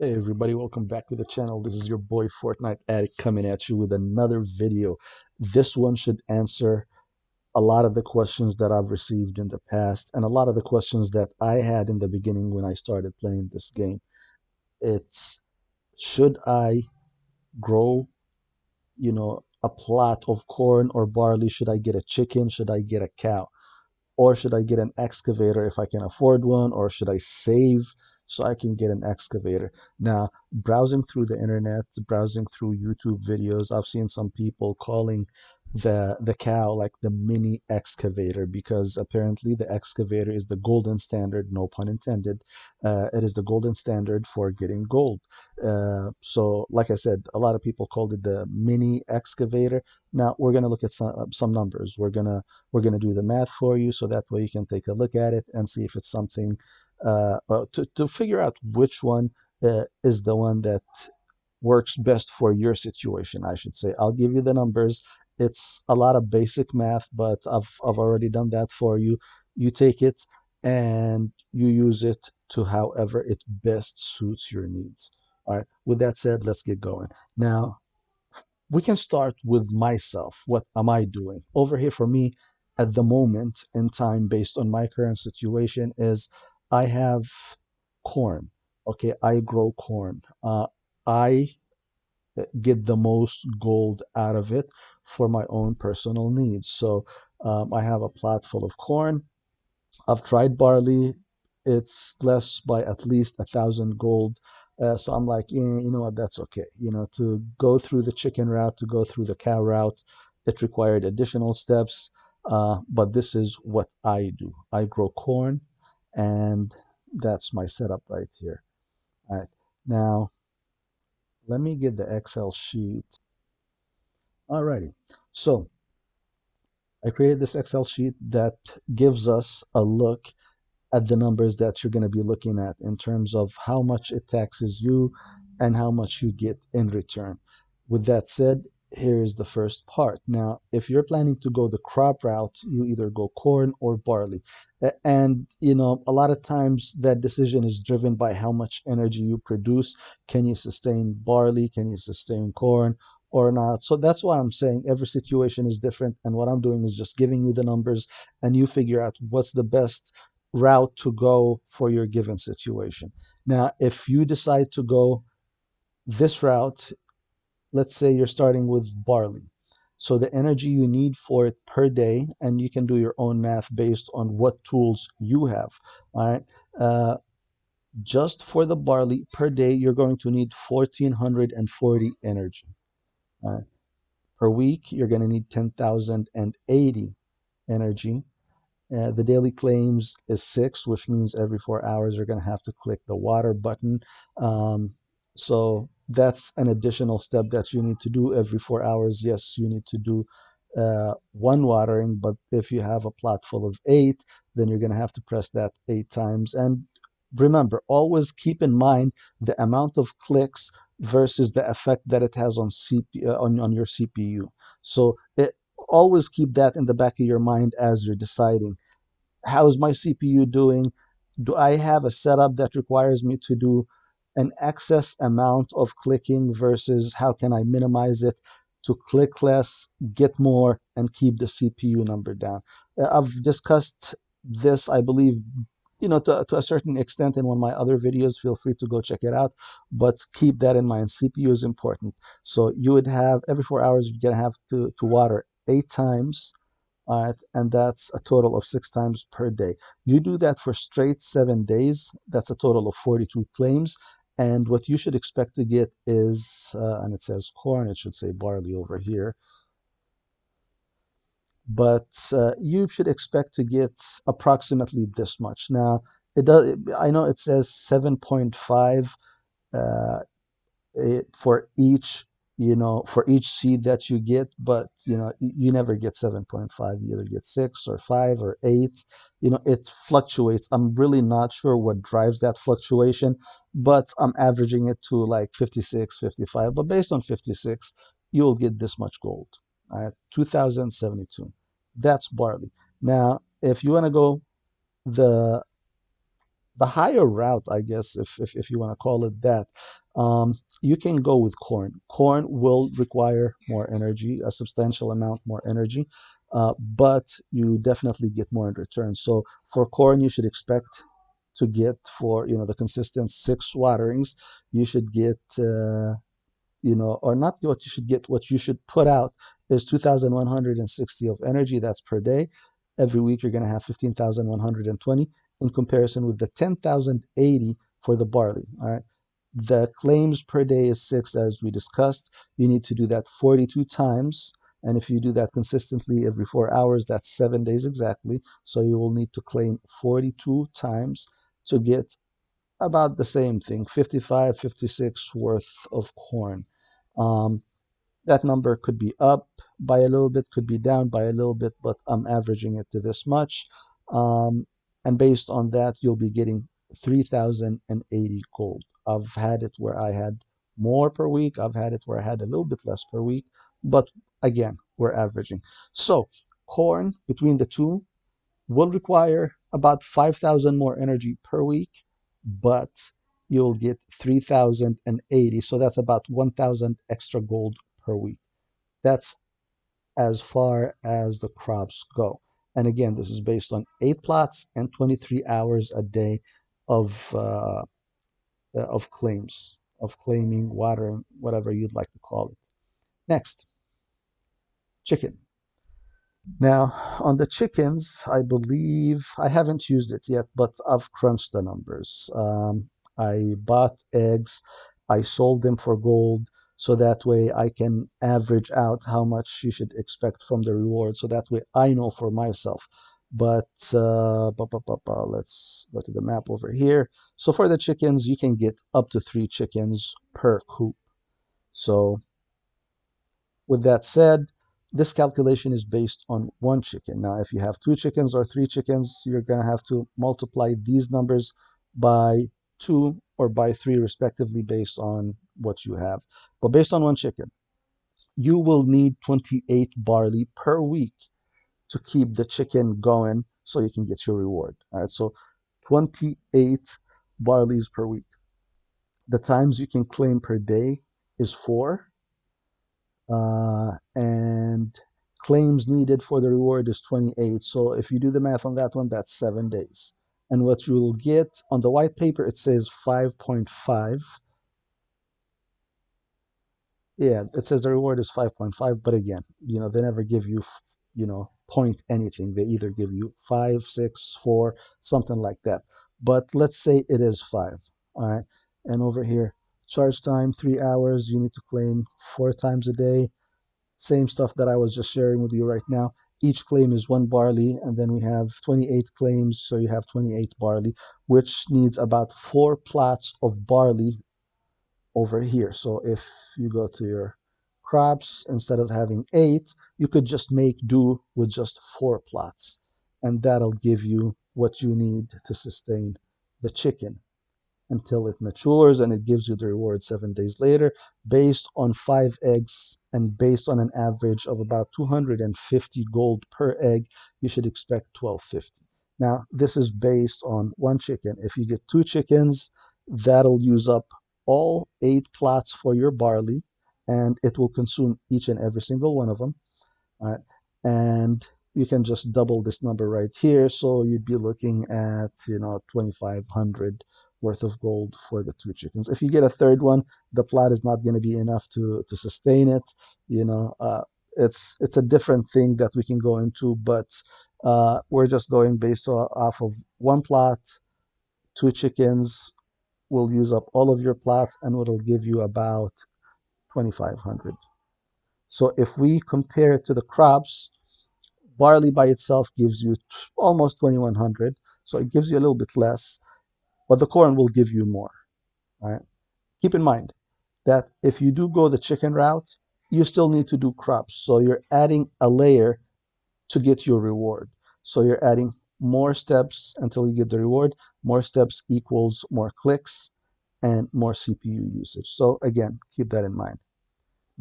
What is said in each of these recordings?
Hey everybody, welcome back to the channel. This is your boy Fortnite Addict coming at you with another video. This one should answer a lot of the questions that I've received in the past and a lot of the questions that I had in the beginning when I started playing this game. It's should I grow, a plot of corn or barley? Should I get a chicken? Should I get a cow? Or should I get an excavator if I can afford one? Or should I save so I can get an excavator? Now, browsing through the internet, browsing through YouTube videos, I've seen some people calling the cow like the mini excavator because apparently the excavator is the golden standard, no pun intended. It is the golden standard for getting gold. So, like I said, a lot of people called it the mini excavator. Now we're gonna look at some numbers. We're gonna do the math for you, so that way you can take a look at it and see if it's something to figure out which one is the one that works best for your situation, I should say. I'll give you the numbers. It's a lot of basic math, but I've already done that for you. You take it and you use it to however it best suits your needs. All right. With that said, let's get going. Now, we can start with myself. What am I doing? Over here for me at the moment in time, based on my current situation, is I have corn. Okay, I grow corn. I get the most gold out of it for my own personal needs. So I have a plot full of corn. I've tried barley. It's less by at least 1,000 gold. So I'm like, yeah, you know what? That's okay. To go through the chicken route, to go through the cow route, it required additional steps. But this is what I do. I grow corn, and that's my setup right here. All right. Now, let me get the Excel sheet. Alrighty. So I created this Excel sheet that gives us a look at the numbers that you're going to be looking at in terms of how much it taxes you and how much you get in return. With that said, here's the first part. Now, if you're planning to go the crop route, you either go corn or barley. And, a lot of times that decision is driven by how much energy you produce. Can you sustain barley? Can you sustain corn? Or not. So that's why I'm saying every situation is different. And what I'm doing is just giving you the numbers and you figure out what's the best route to go for your given situation. Now, if you decide to go this route, let's say you're starting with barley. So the energy you need for it per day, and you can do your own math based on what tools you have. All right. Just for the barley per day, you're going to need 1,440 energy. All right. Per week, you're going to need 10,080 energy. The daily claims is 6, which means every 4 hours you're going to have to click the water button. So that's an additional step that you need to do every 4 hours. Yes, you need to do one watering, but if you have a plot full of 8, then you're going to have to press that 8 times. And remember, always keep in mind the amount of clicks versus the effect that it has on on your CPU. So always keep that in the back of your mind as you're deciding how is my CPU doing? Do I have a setup that requires me to do an excess amount of clicking versus how can I minimize it to click less, get more, and keep the CPU number down? I've discussed this, I believe, to a certain extent in one of my other videos. Feel free to go check it out, but keep that in mind. CPU is important. So you would have every 4 hours, you're going to have to water 8 times. All right, and that's a total of 6 times per day. You do that for straight 7 days. That's a total of 42 claims. And what you should expect to get is, and it says corn, it should say barley over here, but you should expect to get approximately this much. Now, it does. I know it says 7.5 uh, for each seed that you get, but you never get 7.5. You either get 6 or 5 or 8. It fluctuates. I'm really not sure what drives that fluctuation, but I'm averaging it to like 56, 55. But based on 56, you'll get this much gold. All right, 2072. That's barley. Now, if you want to go the the higher route, I guess, if you want to call it that, you can go with corn. Corn will require more energy, a substantial amount more energy, but you definitely get more in return. So for corn, you should expect to get, for the consistent 6 waterings, you should get or not what you should get, what you should put out is 2,160 of energy. That's per day. Every week you're going to have 15,120 in comparison with the 10,080 for the barley. All right. The claims per day is 6, as we discussed. You need to do that 42 times. And if you do that consistently every 4 hours, that's 7 days exactly. So you will need to claim 42 times to get about the same thing, 55, 56 worth of corn. Um, that number could be up by a little bit, could be down by a little bit, but I'm averaging it to this much. Um, and based on that, you'll be getting 3,080 gold. I've had it where I had more per week. I've had it where I had a little bit less per week. But again, we're averaging. So corn between the two will require about 5,000 more energy per week, but you'll get 3,080. So that's about 1,000 extra gold per week. That's as far as the crops go. And again, this is based on 8 plots and 23 hours a day of claims, of claiming, watering, whatever you'd like to call it. Next, chicken. Now, on the chickens, I believe I haven't used it yet, but I've crunched the numbers. I bought eggs, I sold them for gold, so that way I can average out how much you should expect from the reward, so that way I know for myself. But let's go to the map over here. So for the chickens, you can get up to 3 chickens per coop. So with that said, this calculation is based on 1 chicken. Now, if you have 2 chickens or 3 chickens, you're going to have to multiply these numbers by 2 or by 3, respectively, based on what you have. But based on 1 chicken, you will need 28 barley per week to keep the chicken going so you can get your reward. All right, so 28 barleys per week. The times you can claim per day is 4. And claims needed for the reward is 28. So if you do the math on that one, that's 7 days. And what you'll get on the white paper, it says 5.5. Yeah, it says the reward is 5.5, but again, they never give you, point anything. They either give you 5, 6, 4, something like that. But let's say it is 5. All right. And over here, charge time 3 hours. You need to claim 4 times a day. Same stuff that I was just sharing with you right now. Each claim is 1 barley, and then we have 28 claims, so you have 28 barley, which needs about 4 plots of barley over here. So if you go to your crops, instead of having 8, you could just make do with just 4 plots, and that'll give you what you need to sustain the chicken until it matures, and it gives you the reward 7 days later based on 5 eggs, and based on an average of about 250 gold per egg. You should expect 1250. Now this is based on 1 chicken. If you get 2 chickens, that'll use up all 8 plots for your barley, and it will consume each and every single one of them. All right. And you can just double this number right here. So you'd be looking at, 2,500 worth of gold for the 2 chickens. If you get a third one, the plot is not going to be enough to sustain it. It's a different thing that we can go into, but we're just going based off of 1 plot. 2 chickens will use up all of your plots, and it'll give you about 2,500. So if we compare it to the crops, barley by itself gives you almost 2,100. So it gives you a little bit less, but the corn will give you more. All right. Keep in mind that if you do go the chicken route, you still need to do crops. So you're adding a layer to get your reward. So you're adding more steps until you get the reward. More steps equals more clicks and more CPU usage. So again, keep that in mind.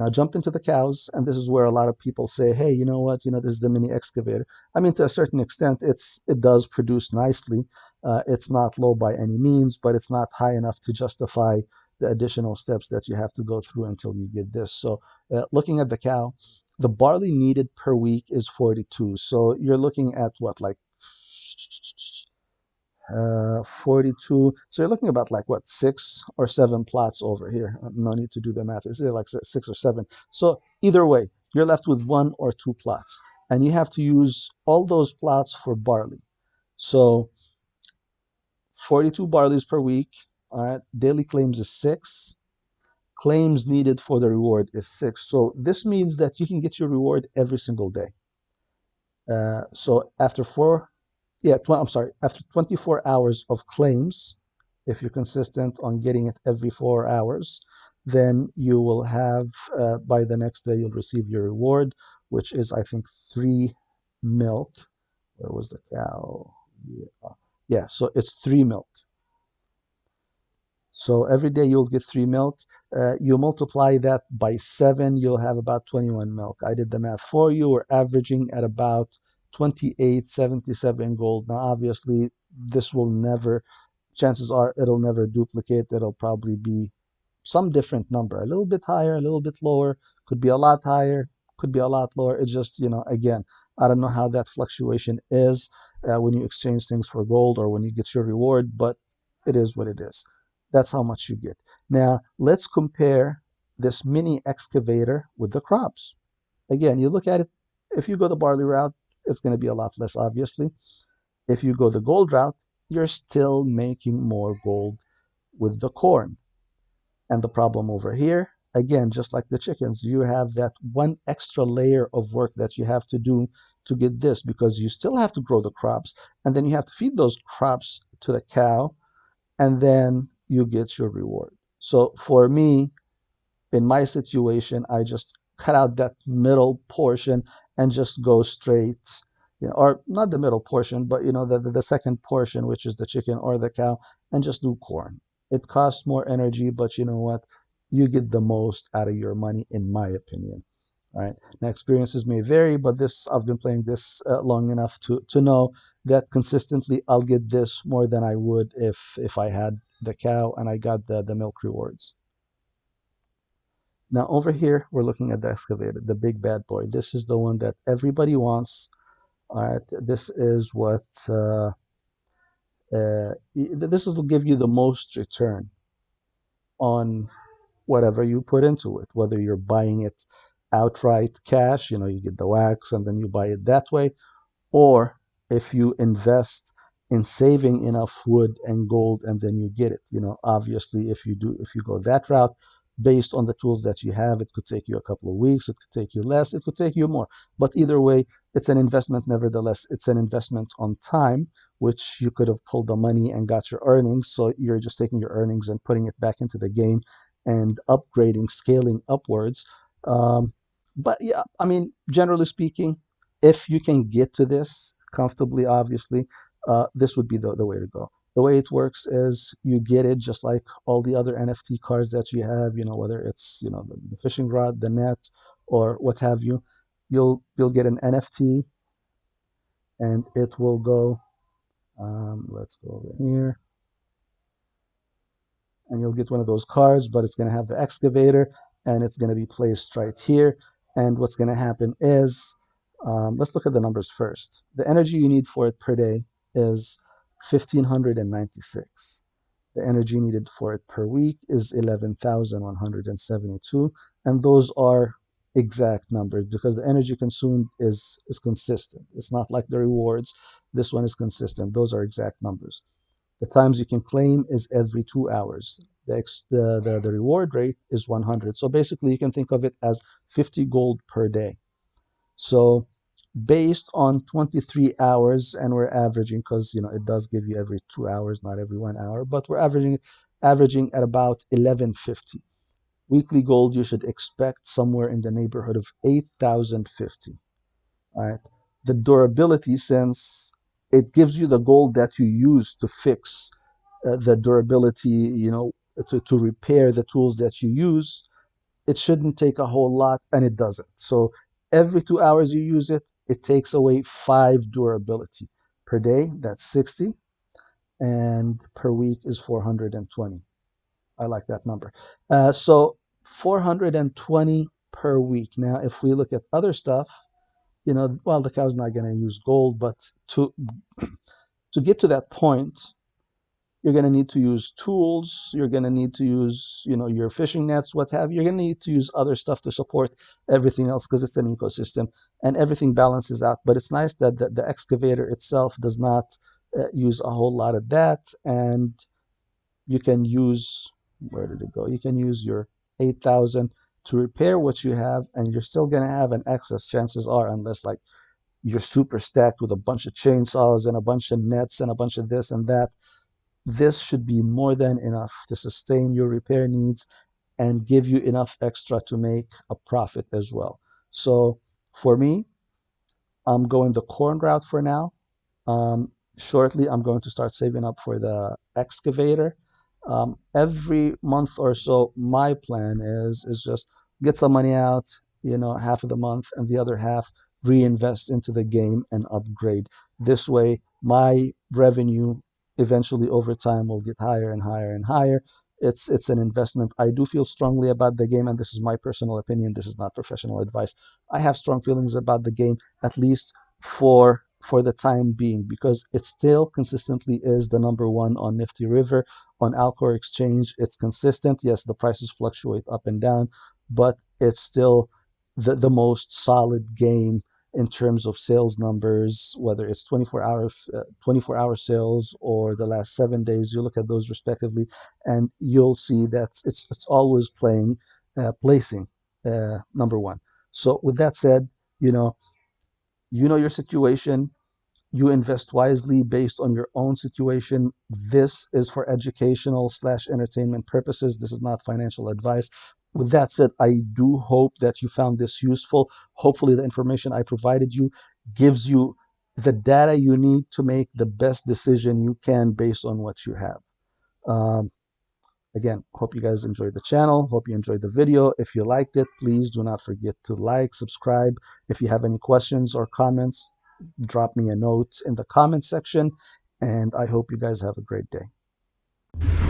Now jump into the cows, and this is where a lot of people say, hey, you know what, this is the mini excavator. I mean, to a certain extent, it does produce nicely. It's not low by any means, but it's not high enough to justify the additional steps that you have to go through until you get this. So looking at the cow, the barley needed per week is 42. So you're looking at what, like 42. So you're looking about like what, 6 or 7 plots over here. No need to do the math. It's either like 6 or 7. So either way, you're left with 1 or 2 plots, and you have to use all those plots for barley. So 42 barleys per week. All right. Daily claims is 6. Claims needed for the reward is 6. So this means that you can get your reward every single day. So after I'm sorry, after 24 hours of claims, if you're consistent on getting it every 4 hours, then you will have, by the next day, you'll receive your reward, which is, I think, 3 milk. Where was the cow? Yeah, so it's 3 milk. So every day you'll get 3 milk. You multiply that by 7, you'll have about 21 milk. I did the math for you. We're averaging at about 28.77 gold. Now, obviously, this will never, chances are it'll never duplicate. It'll probably be some different number, a little bit higher, a little bit lower, could be a lot higher, could be a lot lower. It's just, again, I don't know how that fluctuation is when you exchange things for gold or when you get your reward, but it is what it is. That's how much you get. Now, let's compare this mini excavator with the crops. Again, you look at it, if you go the barley route, it's going to be a lot less, obviously. If you go the gold route, you're still making more gold with the corn. And the problem over here, again, just like the chickens, you have that one extra layer of work that you have to do to get this, because you still have to grow the crops, and then you have to feed those crops to the cow, and then you get your reward. So for me, in my situation, I just cut out that middle portion and just go straight, or not the middle portion, but the second portion, which is the chicken or the cow, and just do corn. It costs more energy, but you know what? You get the most out of your money, in my opinion. All right. Now, experiences may vary, but I've been playing this long enough to know that consistently I'll get this more than I would if I had the cow and I got the milk rewards. Now over here, we're looking at the excavator, the big bad boy. This is the one that everybody wants. All right, this is what this will give you the most return on whatever you put into it, whether you're buying it outright cash, you get the wax and then you buy it that way, or if you invest in saving enough wood and gold and then you get it. Obviously, if you go that route, based on the tools that you have, it could take you a couple of weeks, it could take you less, it could take you more, but either way, it's an investment. Nevertheless, it's an investment on time, which you could have pulled the money and got your earnings, so you're just taking your earnings and putting it back into the game and upgrading, scaling upwards. But yeah, I mean, generally speaking, if you can get to this comfortably, obviously, this would be the way to go. The way it works is you get it just like all the other NFT cards that you have, whether it's, the fishing rod, the net, or what have you. You'll get an NFT, and it will go, let's go over here, and you'll get one of those cards, but it's going to have the excavator, and it's going to be placed right here. And what's going to happen is, let's look at the numbers first. The energy you need for it per day is 1,596. The energy needed for it per week is 11,172. And those are exact numbers because the energy consumed is consistent. It's not like the rewards. This one is consistent. Those are exact numbers. The times you can claim is every 2 hours. The reward rate is 100. So basically, you can think of it as 50 gold per day. So based on 23 hours, and we're averaging, because it does give you every 2 hours, not every 1 hour, but we're averaging at about 1150. Weekly gold, you should expect somewhere in the neighborhood of 8,050. All right. The durability, since it gives you the gold that you use to fix the durability, to repair the tools that you use, it shouldn't take a whole lot, and it doesn't. So every 2 hours you use it, it takes away 5 durability. Per day, that's 60, and per week is 420. I like that number. So 420 per week. Now, if we look at other stuff, well, the cow's not going to use gold, but to get to that point, you're going to need to use tools. You're going to need to use, your fishing nets, what have you. You're going to need to use other stuff to support everything else because it's an ecosystem and everything balances out. But it's nice that the excavator itself does not use a whole lot of that. And you can use, where did it go? You can use your 8,000 to repair what you have, and you're still going to have an excess, chances are, unless like you're super stacked with a bunch of chainsaws and a bunch of nets and a bunch of this and that. This should be more than enough to sustain your repair needs and give you enough extra to make a profit as well. So for me, I'm going the corn route for now. Shortly, I'm going to start saving up for the excavator. Every month or so, my plan is just get some money out, half of the month, and the other half reinvest into the game and upgrade. This way, my revenue eventually over time will get higher and higher and higher. It's an investment. I do feel strongly about the game, and this is my personal opinion. This is not professional advice. I have strong feelings about the game, at least for the time being, because it still consistently is the number one on Nifty River. On Alcor Exchange, it's consistent. Yes, the prices fluctuate up and down, but it's still the most solid game in terms of sales numbers, whether it's 24-hour sales or the last 7 days. You look at those respectively, and you'll see that it's always placing number one. So with that said, your situation. You invest wisely based on your own situation. This is for educational/entertainment purposes. This is not financial advice. With that said, I do hope that you found this useful. Hopefully, the information I provided you gives you the data you need to make the best decision you can based on what you have. Um, Again, hope you guys enjoyed the channel. Hope you enjoyed the video. If you liked it, please do not forget to like, subscribe. If you have any questions or comments, drop me a note in the comment section. And I hope you guys have a great day.